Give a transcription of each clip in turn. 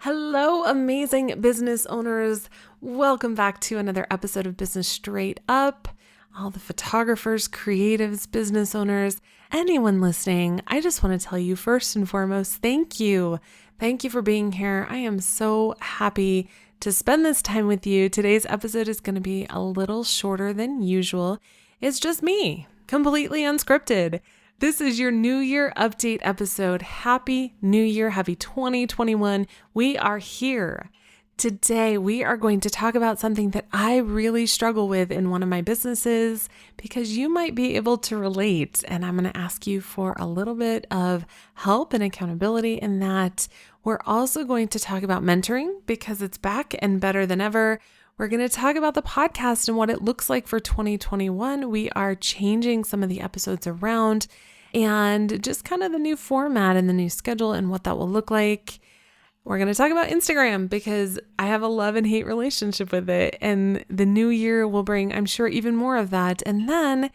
Hello, amazing business owners. Welcome back to another episode of Business Straight Up. All the photographers, creatives, business owners, anyone listening, I just want to tell you first and foremost, thank you. Thank you for being here. I am so happy to spend this time with you. Today's episode is going to be a little shorter than usual. It's just me, completely unscripted. This is your New Year update episode. Happy New Year. Happy 2021. We are here. Today, we are going to talk about something that I really struggle with in one of my businesses because you might be able to relate. And I'm going to ask you for a little bit of help and accountability in that. We're also going to talk about mentoring because it's back and better than ever. We're going to talk about the podcast and what it looks like for 2021. We are changing some of the episodes around and just kind of the new format and the new schedule and what that will look like. We're going to talk about Instagram because I have a love and hate relationship with it. And the new year will bring, I'm sure, even more of that. And then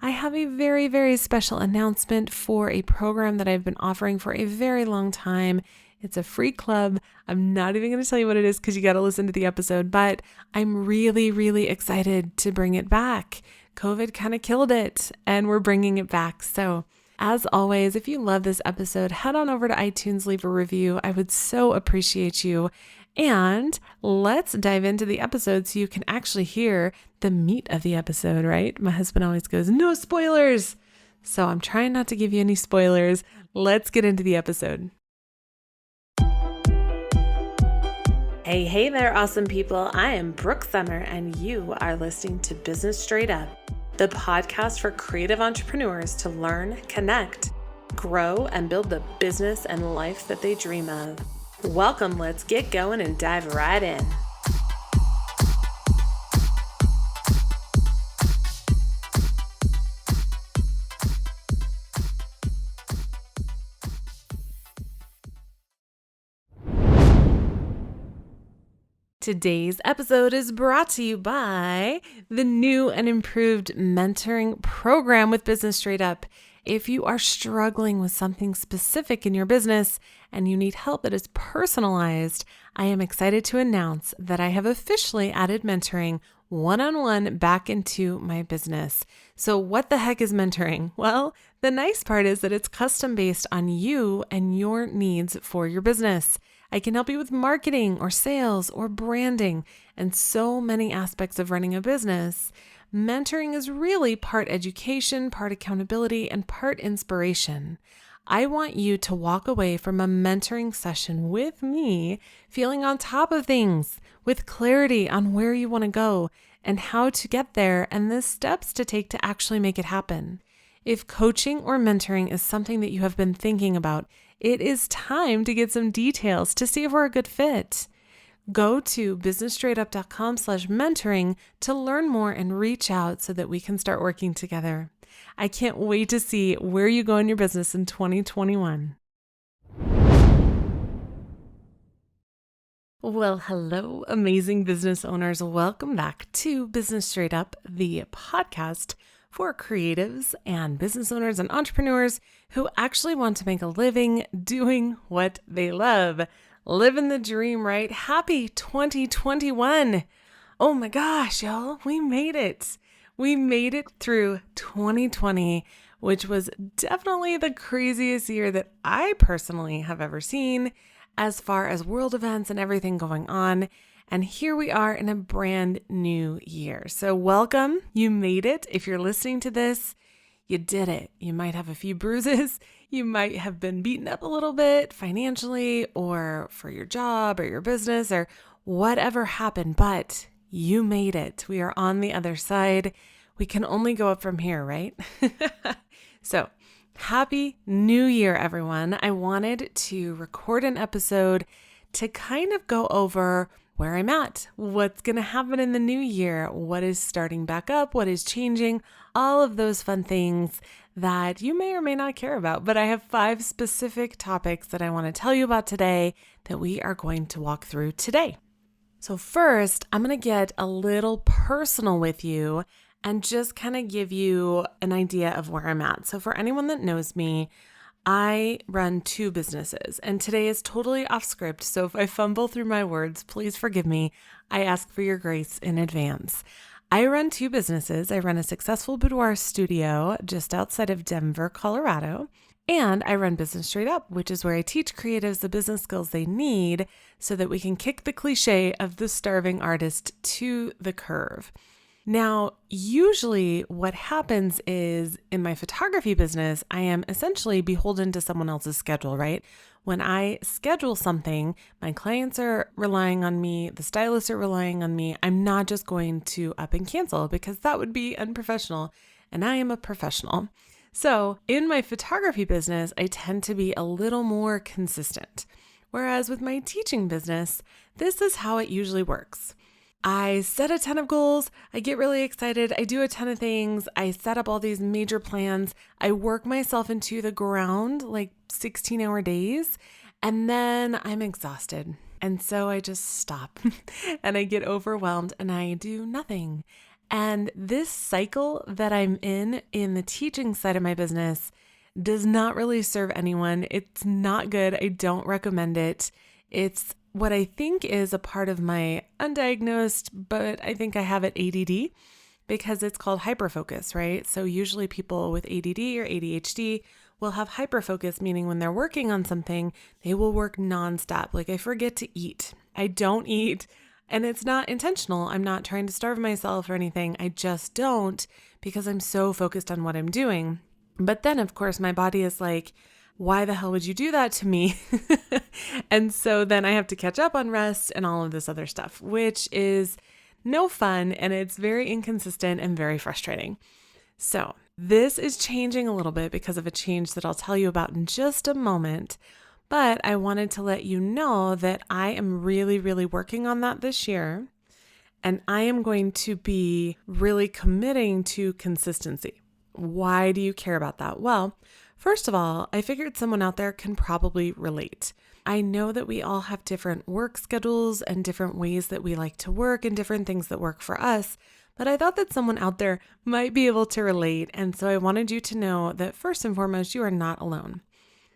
I have a very, very special announcement for a program that I've been offering for a very long time. It's a free club. I'm not even going to tell you what it is because you got to listen to the episode, but I'm really, really excited to bring it back. COVID kind of killed it and we're bringing it back. So as always, if you love this episode, head on over to iTunes, leave a review. I would so appreciate you. And let's dive into the episode so you can actually hear the meat of the episode, right? My husband always goes, no spoilers. So I'm trying not to give you any spoilers. Let's get into the episode. Hey there, awesome people. I am Brooke Summer, and you are listening to Business Straight Up, the podcast for creative entrepreneurs to learn, connect, grow, and build the business and life that they dream of. Welcome, let's get going and dive right in. Today's episode is brought to you by the new and improved mentoring program with Business Straight Up. If you are struggling with something specific in your business and you need help that is personalized, I am excited to announce that I have officially added mentoring one-on-one back into my business. So what the heck is mentoring? Well, the nice part is that it's custom based on you and your needs for your business. I can help you with marketing or sales or branding and so many aspects of running a business. Mentoring is really part education, part accountability, and part inspiration. I want you to walk away from a mentoring session with me feeling on top of things, with clarity on where you want to go and how to get there and the steps to take to actually make it happen. If coaching or mentoring is something that you have been thinking about, it is time to get some details to see if we're a good fit. Go to businessstraightup.com/mentoring to learn more and reach out so that we can start working together. I can't wait to see where you go in your business in 2021. Well, hello, amazing business owners. Welcome back to Business Straight Up, the podcast for creatives and business owners and entrepreneurs who actually want to make a living doing what they love. Living the dream, right? Happy 2021. Oh my gosh, y'all, we made it. We made it through 2020, which was definitely the craziest year that I personally have ever seen as far as world events and everything going on. And here we are in a brand new year. So welcome. You made it. If you're listening to this, you did it. You might have a few bruises. You might have been beaten up a little bit financially or for your job or your business or whatever happened, but you made it. We are on the other side. We can only go up from here, right? So happy New Year, everyone. I wanted to record an episode to kind of go over where I'm at, what's going to happen in the new year, what is starting back up, what is changing, all of those fun things that you may or may not care about. But I have 5 specific topics that I want to tell you about today that we are going to walk through today. So first, I'm going to get a little personal with you and just kind of give you an idea of where I'm at. So for anyone that knows me, I run two businesses, and today is totally off script, so if I fumble through my words, please forgive me. I ask for your grace in advance. I run two businesses. I run a successful boudoir studio just outside of Denver, Colorado, and I run Business Straight Up, which is where I teach creatives the business skills they need so that we can kick the cliche of the starving artist to the curb. Now, usually what happens is in my photography business, I am essentially beholden to someone else's schedule, right? When I schedule something, my clients are relying on me, the stylists are relying on me. I'm not just going to up and cancel because that would be unprofessional, and I am a professional. So in my photography business, I tend to be a little more consistent. Whereas with my teaching business, this is how it usually works. I set a ton of goals. I get really excited. I do a ton of things. I set up all these major plans. I work myself into the ground like 16-hour days, and then I'm exhausted. And so I just stop and I get overwhelmed and I do nothing. And this cycle that I'm in the teaching side of my business does not really serve anyone. It's not good. I don't recommend it. It's what I think is a part of my undiagnosed, but I think I have it ADD because it's called hyperfocus, right? So usually people with ADD or ADHD will have hyperfocus, meaning when they're working on something, they will work nonstop. Like I forget to eat. I don't eat, and it's not intentional. I'm not trying to starve myself or anything. I just don't because I'm so focused on what I'm doing. But then, of course, my body is like, why the hell would you do that to me? And so then I have to catch up on rest and all of this other stuff, which is no fun, and it's very inconsistent and very frustrating. So this is changing a little bit because of a change that I'll tell you about in just a moment. But I wanted to let you know that I am really, really working on that this year. And I am going to be really committing to consistency. Why do you care about that? Well, first of all, I figured someone out there can probably relate. I know that we all have different work schedules and different ways that we like to work and different things that work for us, but I thought that someone out there might be able to relate, and so I wanted you to know that first and foremost, you are not alone.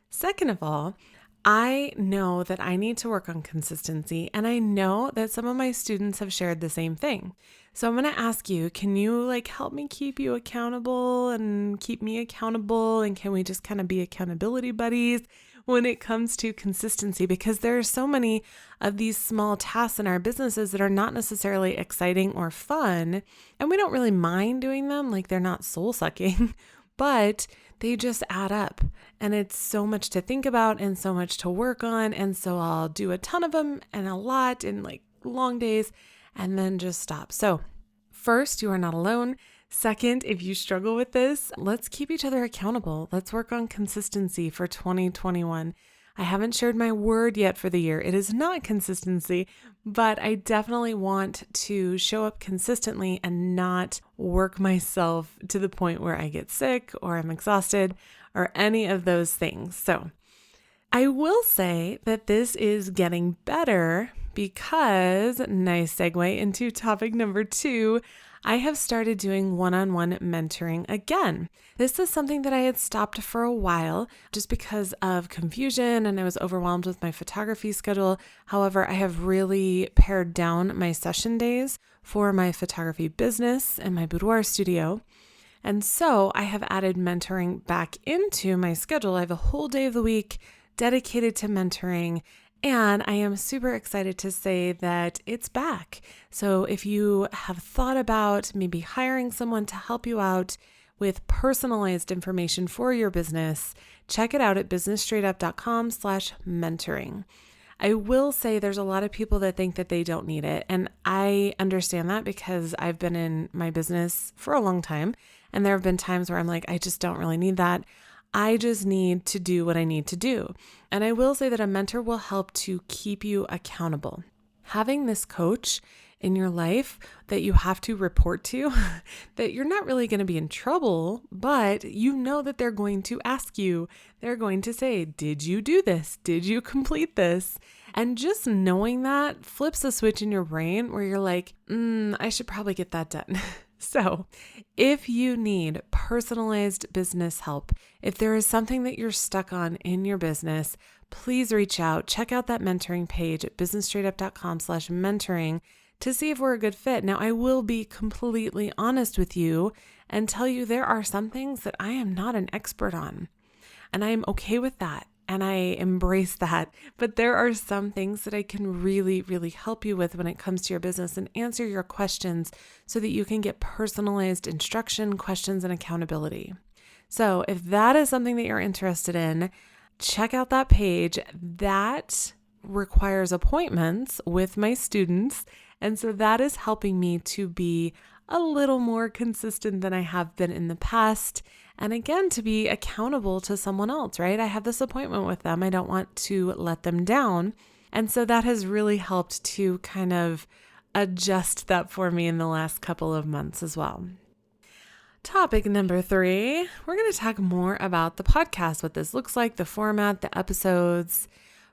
Second of all, I know that I need to work on consistency, and I know that some of my students have shared the same thing. So I'm going to ask you, can you help me keep you accountable and keep me accountable? And can we just kind of be accountability buddies when it comes to consistency? Because there are so many of these small tasks in our businesses that are not necessarily exciting or fun, and we don't really mind doing them. Like they're not soul sucking, but they just add up, and it's so much to think about and so much to work on. And so I'll do a ton of them and a lot in long days and then just stop. So first, you are not alone. Second, if you struggle with this, let's keep each other accountable. Let's work on consistency for 2021. I haven't shared my word yet for the year. It is not consistency, but I definitely want to show up consistently and not work myself to the point where I get sick or I'm exhausted or any of those things. So I will say that this is getting better because, nice segue into topic number 2, I have started doing one-on-one mentoring again. This is something that I had stopped for a while just because of confusion and I was overwhelmed with my photography schedule. However, I have really pared down my session days for my photography business and my boudoir studio. And so I have added mentoring back into my schedule. I have a whole day of the week dedicated to mentoring, and I am super excited to say that it's back. So if you have thought about maybe hiring someone to help you out with personalized information for your business, check it out at businessstraightedup.com/mentoring. I will say there's a lot of people that think that they don't need it. And I understand that because I've been in my business for a long time. And there have been times where I'm like, I just don't really need that. I just need to do what I need to do. And I will say that a mentor will help to keep you accountable. Having this coach in your life that you have to report to, that you're not really going to be in trouble, but you know that they're going to ask you, they're going to say, did you do this? Did you complete this? And just knowing that flips a switch in your brain where you're like, I should probably get that done. So, if you need personalized business help, if there is something that you're stuck on in your business, please reach out. Check out that mentoring page at businessstraightedup.com/mentoring to see if we're a good fit. Now, I will be completely honest with you and tell you there are some things that I am not an expert on, and I am okay with that. And I embrace that. But there are some things that I can really, really help you with when it comes to your business and answer your questions so that you can get personalized instruction, questions, and accountability. So if that is something that you're interested in, check out that page. That requires appointments with my students. And so that is helping me to be a little more consistent than I have been in the past. And again, to be accountable to someone else, right? I have this appointment with them. I don't want to let them down. And so that has really helped to kind of adjust that for me in the last couple of months as well. Topic number 3, we're going to talk more about the podcast, what this looks like, the format, the episodes.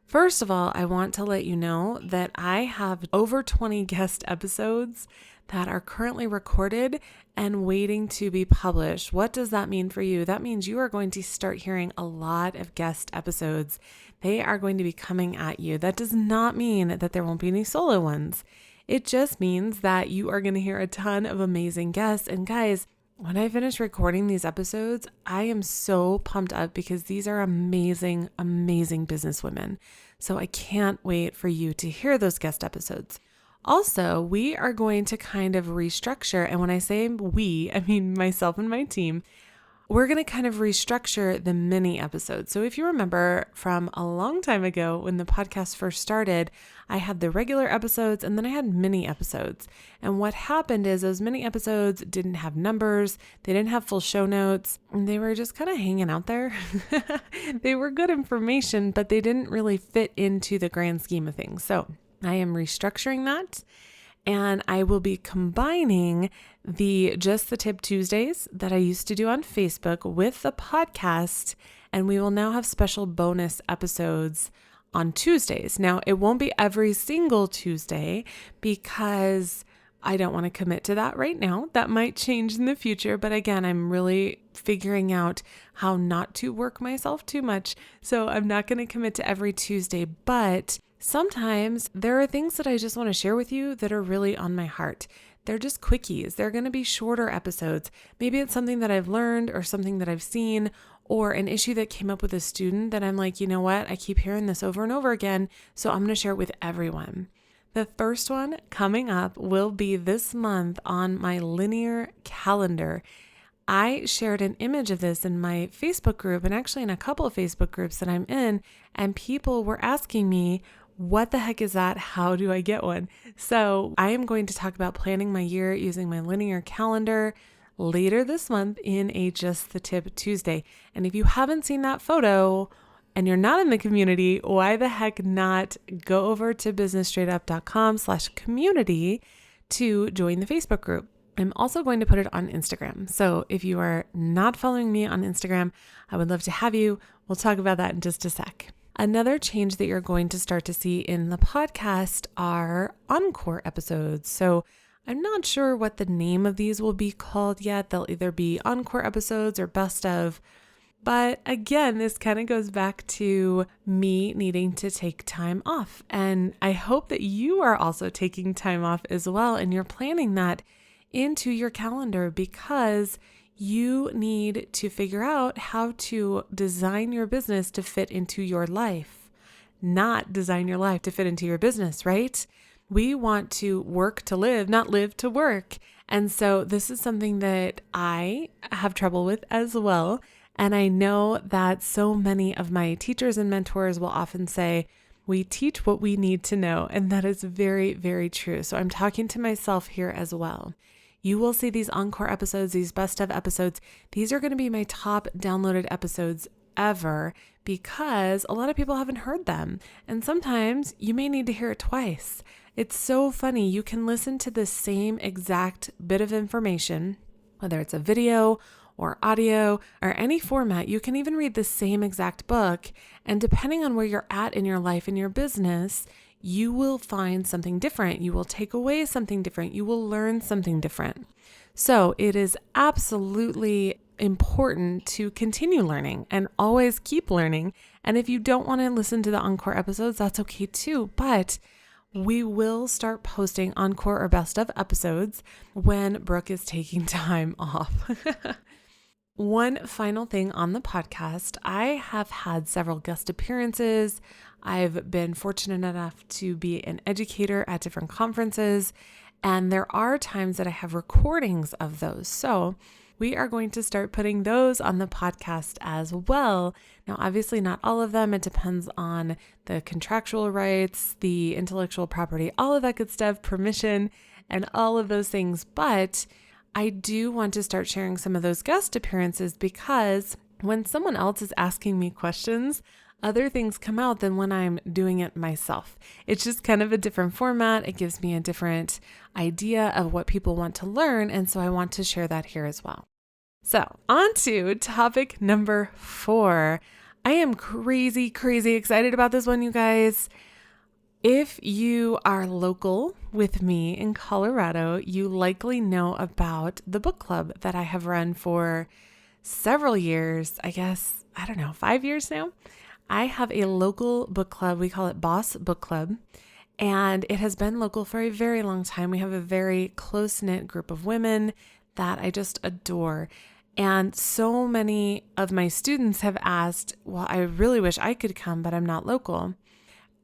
First of all, I want to let you know that I have over 20 guest episodes that are currently recorded and waiting to be published. What does that mean for you? That means you are going to start hearing a lot of guest episodes. They are going to be coming at you. That does not mean that there won't be any solo ones. It just means that you are going to hear a ton of amazing guests. And guys, when I finish recording these episodes, I am so pumped up because these are amazing, amazing businesswomen. So I can't wait for you to hear those guest episodes. Also, we are going to kind of restructure, and when I say we, I mean myself and my team, we're going to kind of restructure the mini episodes. So if you remember from a long time ago when the podcast first started, I had the regular episodes and then I had mini episodes. And what happened is those mini episodes didn't have numbers, they didn't have full show notes, and they were just kind of hanging out there. They were good information, but they didn't really fit into the grand scheme of things. So I am restructuring that, and I will be combining the Just the Tip Tuesdays that I used to do on Facebook with the podcast, and we will now have special bonus episodes on Tuesdays. Now, it won't be every single Tuesday because I don't want to commit to that right now. That might change in the future, but again, I'm really figuring out how not to work myself too much. So I'm not going to commit to every Tuesday, but sometimes there are things that I just want to share with you that are really on my heart. They're just quickies. They're going to be shorter episodes. Maybe it's something that I've learned or something that I've seen or an issue that came up with a student that I'm like, you know what? I keep hearing this over and over again, so I'm going to share it with everyone. The first one coming up will be this month on my linear calendar. I shared an image of this in my Facebook group and actually in a couple of Facebook groups that I'm in, and people were asking me, what the heck is that? How do I get one? So I am going to talk about planning my year using my linear calendar later this month in a Just the Tip Tuesday. And if you haven't seen that photo and you're not in the community, why the heck not go over to businessstraightedup.com/community to join the Facebook group. I'm also going to put it on Instagram. So if you are not following me on Instagram, I would love to have you. We'll talk about that in just a sec. Another change that you're going to start to see in the podcast are encore episodes. So I'm not sure what the name of these will be called yet. They'll either be encore episodes or best of. But again, this kind of goes back to me needing to take time off. And I hope that you are also taking time off as well. And you're planning that into your calendar because you need to figure out how to design your business to fit into your life, not design your life to fit into your business, right? We want to work to live, not live to work. And so this is something that I have trouble with as well. And I know that so many of my teachers and mentors will often say, we teach what we need to know. And that is very, very true. So I'm talking to myself here as well. You will see these encore episodes, these best of episodes. These are going to be my top downloaded episodes ever because a lot of people haven't heard them. And sometimes you may need to hear it twice. It's so funny. You can listen to the same exact bit of information, whether it's a video or audio or any format. You can even read the same exact book. And depending on where you're at in your life and your business, you will find something different. You will take away something different. You will learn something different. So it is absolutely important to continue learning and always keep learning. And if you don't want to listen to the encore episodes, that's okay too. But we will start posting encore or best of episodes when Brooke is taking time off. One final thing on the podcast, I have had several guest appearances. I've been fortunate enough to be an educator at different conferences, and there are times that I have recordings of those. So we are going to start putting those on the podcast as well. Now, obviously not all of them. It depends on the contractual rights, the intellectual property, all of that good stuff, permission, and all of those things. But I do want to start sharing some of those guest appearances because when someone else is asking me questions, other things come out than when I'm doing it myself. It's just kind of a different format. It gives me a different idea of what people want to learn. And so I want to share that here as well. So on to topic number 4. I am crazy excited about this one, you guys. If you are local with me in Colorado, you likely know about the book club that I have run for several years. I guess, 5 years now. I have a local book club. We call it Boss Book Club. And it has been local for a very long time. We have a very close-knit group of women that I just adore. And so many of my students have asked, well, I really wish I could come, but I'm not local.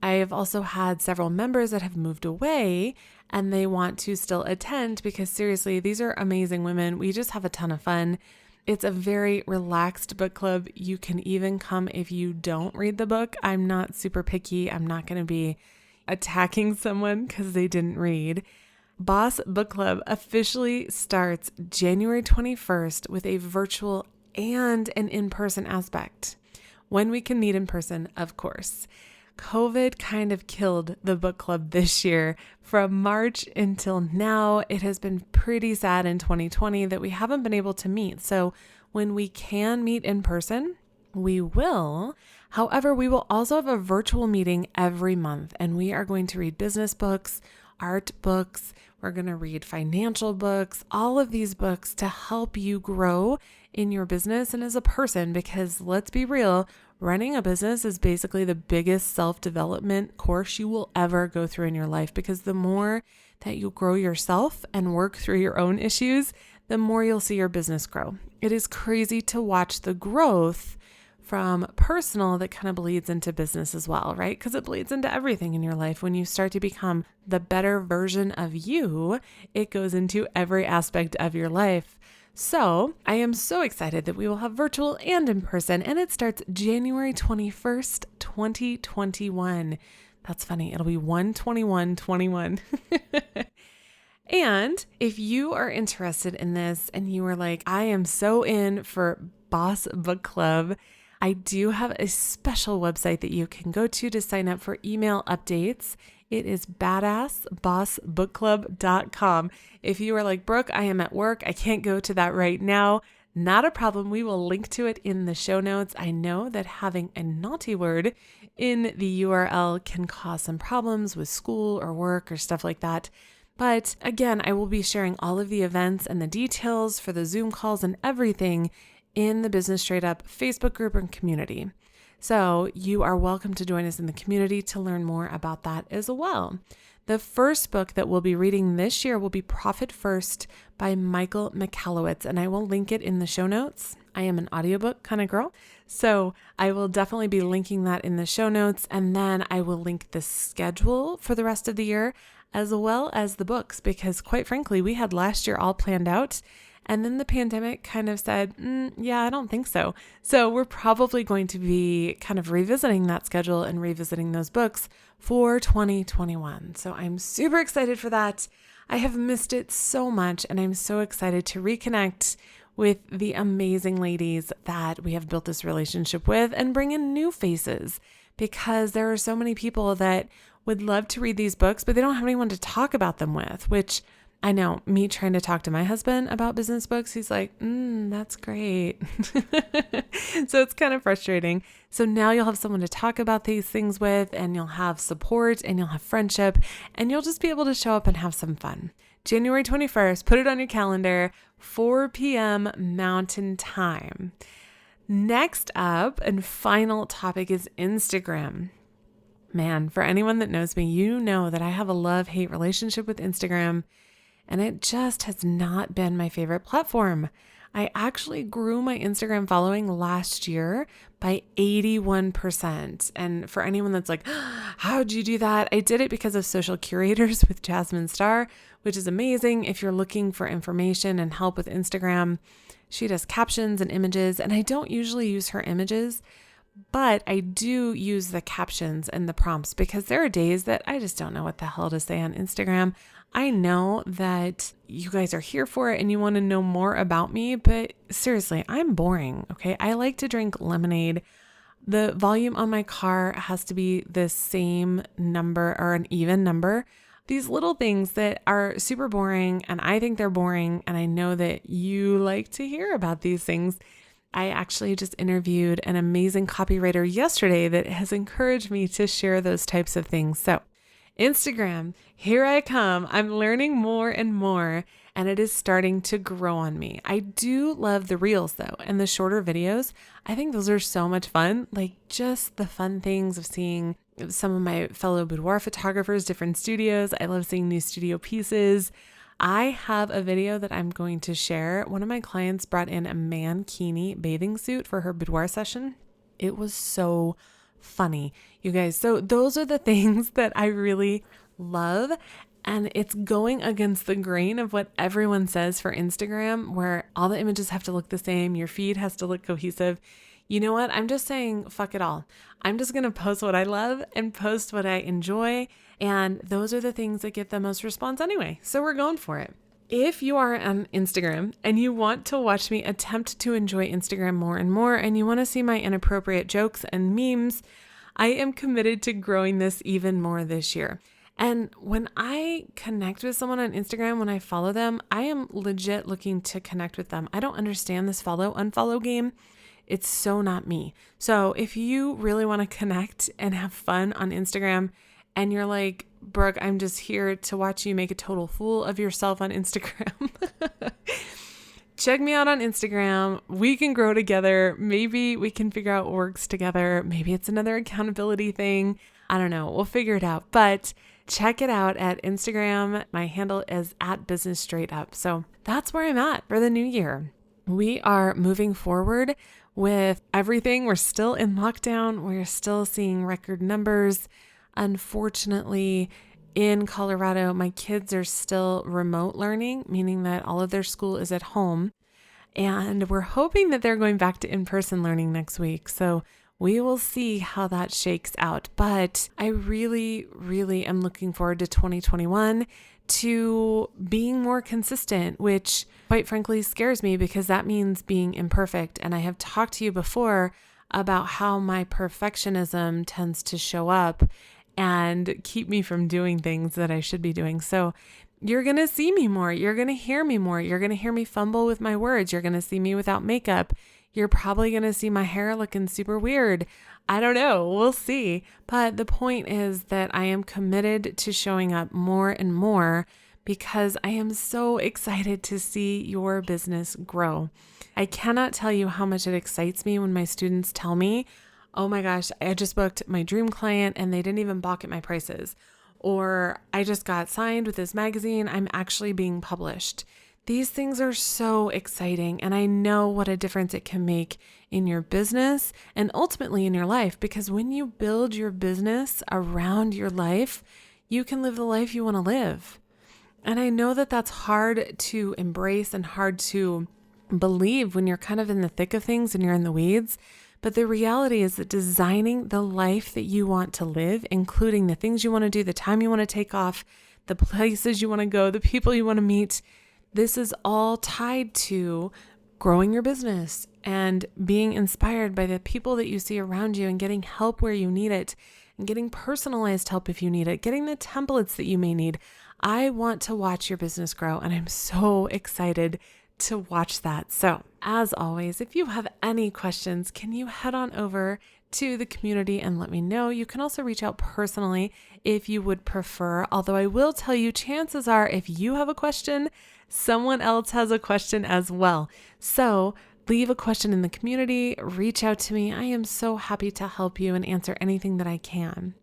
I have also had several members that have moved away and they want to still attend because seriously, these are amazing women. We just have a ton of fun. It's a very relaxed book club. You can even come if you don't read the book. I'm not super picky. I'm not going to be attacking someone because they didn't read. Boss Book Club officially starts January 21st with a virtual and an in-person aspect. When we can meet in person, of course. COVID kind of killed the book club this year. From March until now, it has been pretty sad in 2020 that we haven't been able to meet. So when we can meet in person, we will. However, we will also have a virtual meeting every month, and we are going to read business books, art books. We're going to read financial books, all of these books to help you grow in your business and as a person, because let's be real, running a business is basically the biggest self-development course you will ever go through in your life, because the more that you grow yourself and work through your own issues, the more you'll see your business grow. It is crazy to watch the growth from personal that kind of bleeds into business as well, right? Because it bleeds into everything in your life. When you start to become the better version of you, it goes into every aspect of your life. So I am so excited that we will have virtual and in person, and it starts January 21st, 2021. That's funny. It'll be 1/21/21. And if you are interested in this and you are like, I am so in for Boss Book Club, I do have a special website that you can go to sign up for email updates. It is badassbossbookclub.com. If you are like, Brooke, I am at work, I can't go to that right now, not a problem. We will link to it in the show notes. I know that having a naughty word in the URL can cause some problems with school or work or stuff like that. But again, I will be sharing all of the events and the details for the Zoom calls and everything in the Business Straight Up Facebook group and community. So you are welcome to join us in the community to learn more about that as well. The first book that we'll be reading this year will be Profit First by Michael Michalowicz, and I will link it in the show notes. I am an audiobook kind of girl, so I will definitely be linking that in the show notes, and then I will link the schedule for the rest of the year as well as the books, because quite frankly, we had last year all planned out. And then the pandemic kind of said, yeah, I don't think so. So we're probably going to be kind of revisiting that schedule and revisiting those books for 2021. So I'm super excited for that. I have missed it so much, and I'm so excited to reconnect with the amazing ladies that we have built this relationship with and bring in new faces, because there are so many people that would love to read these books, but they don't have anyone to talk about them with, which I know, me trying to talk to my husband about business books, he's like, that's great. So it's kind of frustrating. So now you'll have someone to talk about these things with, and you'll have support, and you'll have friendship, and you'll just be able to show up and have some fun. January 21st, put it on your calendar, 4 p.m. Mountain Time. Next up and final topic is Instagram. Man, for anyone that knows me, you know that I have a love-hate relationship with Instagram, and it just has not been my favorite platform. I actually grew my Instagram following last year by 81%. And for anyone that's like, how'd you do that? I did it because of Social Curators with Jasmine Star, which is amazing if you're looking for information and help with Instagram. She does captions and images, and I don't usually use her images, but I do use the captions and the prompts because there are days that I just don't know what the hell to say on Instagram. I know that you guys are here for it and you want to know more about me, but seriously, I'm boring, okay? I like to drink lemonade. The volume on my car has to be the same number or an even number. These little things that are super boring, and I think they're boring, and I know that you like to hear about these things. I actually just interviewed an amazing copywriter yesterday that has encouraged me to share those types of things. So Instagram, here I come. I'm learning more and more, and it is starting to grow on me. I do love the reels though, and the shorter videos. I think those are so much fun. Like just the fun things of seeing some of my fellow boudoir photographers, different studios. I love seeing new studio pieces. I have a video that I'm going to share. One of my clients brought in a mankini bathing suit for her boudoir session. It was so funny, you guys. So those are the things that I really love. And it's going against the grain of what everyone says for Instagram, where all the images have to look the same. Your feed has to look cohesive. You know what? I'm just saying, fuck it all. I'm just going to post what I love and post what I enjoy. And those are the things that get the most response anyway. So we're going for it. If you are on Instagram and you want to watch me attempt to enjoy Instagram more and more, and you want to see my inappropriate jokes and memes, I am committed to growing this even more this year. And when I connect with someone on Instagram, when I follow them, I am legit looking to connect with them. I don't understand this follow, unfollow game. It's so not me. So if you really want to connect and have fun on Instagram and you're like, Brooke, I'm just here to watch you make a total fool of yourself on Instagram, check me out on Instagram. We can grow together. Maybe we can figure out what works together. Maybe it's another accountability thing. I don't know. We'll figure it out. But check it out at Instagram. My handle is @businessstraightup. So that's where I'm at for the new year. We are moving forward with everything. We're still in lockdown. We're still seeing record numbers. Unfortunately, in Colorado, my kids are still remote learning, meaning that all of their school is at home. And we're hoping that they're going back to in-person learning next week. So we will see how that shakes out. But I really, really am looking forward to 2021 to being more consistent, which quite frankly scares me because that means being imperfect. And I have talked to you before about how my perfectionism tends to show up and keep me from doing things that I should be doing. So you're going to see me more. You're going to hear me more. You're going to hear me fumble with my words. You're going to see me without makeup. You're probably going to see my hair looking super weird. I don't know. We'll see. But the point is that I am committed to showing up more and more because I am so excited to see your business grow. I cannot tell you how much it excites me when my students tell me, oh my gosh, I just booked my dream client and they didn't even balk at my prices. Or I just got signed with this magazine. I'm actually being published. These things are so exciting. And I know what a difference it can make in your business and ultimately in your life, because when you build your business around your life, you can live the life you want to live. And I know that that's hard to embrace and hard to believe when you're kind of in the thick of things and you're in the weeds. But the reality is that designing the life that you want to live, including the things you want to do, the time you want to take off, the places you want to go, the people you want to meet, this is all tied to growing your business and being inspired by the people that you see around you and getting help where you need it, and getting personalized help if you need it, getting the templates that you may need. I want to watch your business grow, and I'm so excited to watch that. So as always, if you have any questions, can you head on over to the community and let me know? You can also reach out personally if you would prefer, although I will tell you, chances are if you have a question, someone else has a question as well. So leave a question in the community, reach out to me. I am so happy to help you and answer anything that I can.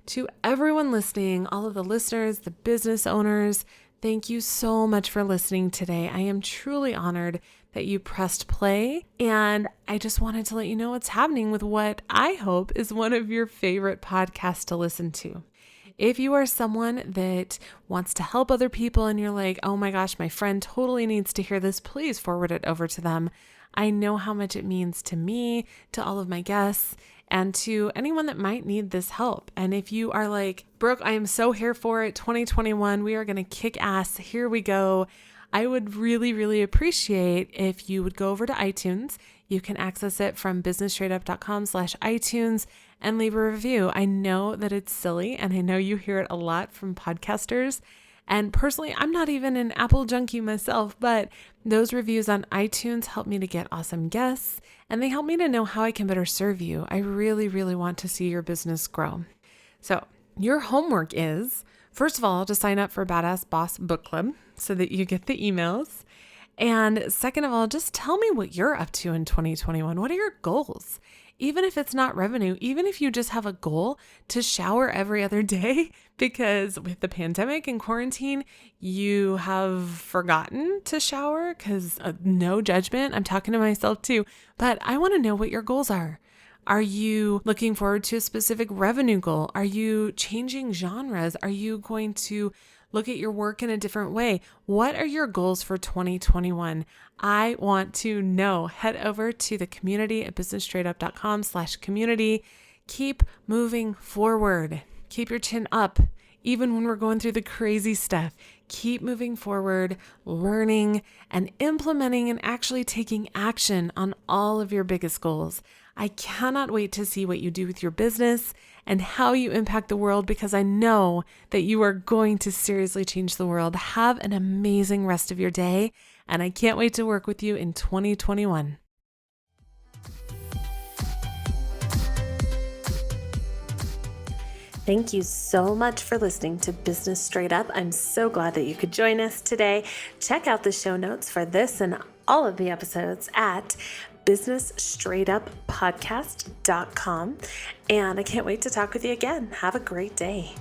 To everyone listening, all of the listeners, the business owners, thank you so much for listening today. I am truly honored that you pressed play, and I just wanted to let you know what's happening with what I hope is one of your favorite podcasts to listen to. If you are someone that wants to help other people and you're like, oh my gosh, my friend totally needs to hear this, please forward it over to them. I know how much it means to me, to all of my guests, and to anyone that might need this help. And if you are like, Brooke, I am so here for it, 2021, we are going to kick ass, here we go. I would really, really appreciate if you would go over to iTunes. You can access it from businessstraightedup.com/iTunes and leave a review. I know that it's silly, and I know you hear it a lot from podcasters. And personally, I'm not even an Apple junkie myself, but those reviews on iTunes help me to get awesome guests, and they help me to know how I can better serve you. I really, really want to see your business grow. So your homework is, first of all, to sign up for Badass Boss Book Club so that you get the emails. And second of all, just tell me what you're up to in 2021. What are your goals? Even if it's not revenue, even if you just have a goal to shower every other day, because with the pandemic and quarantine, you have forgotten to shower, because no judgment, I'm talking to myself too, but I want to know what your goals are. Are you looking forward to a specific revenue goal? Are you changing genres? Are you going to look at your work in a different way? What are your goals for 2021? I want to know. Head over to the community at businessstraightedup.com/community. Keep moving forward. Keep your chin up. Even when we're going through the crazy stuff, keep moving forward, learning and implementing and actually taking action on all of your biggest goals. I cannot wait to see what you do with your business and how you impact the world, because I know that you are going to seriously change the world. Have an amazing rest of your day, and I can't wait to work with you in 2021. Thank you so much for listening to Business Straight Up. I'm so glad that you could join us today. Check out the show notes for this and all of the episodes at businessstraighteduppodcast.com. And I can't wait to talk with you again. Have a great day.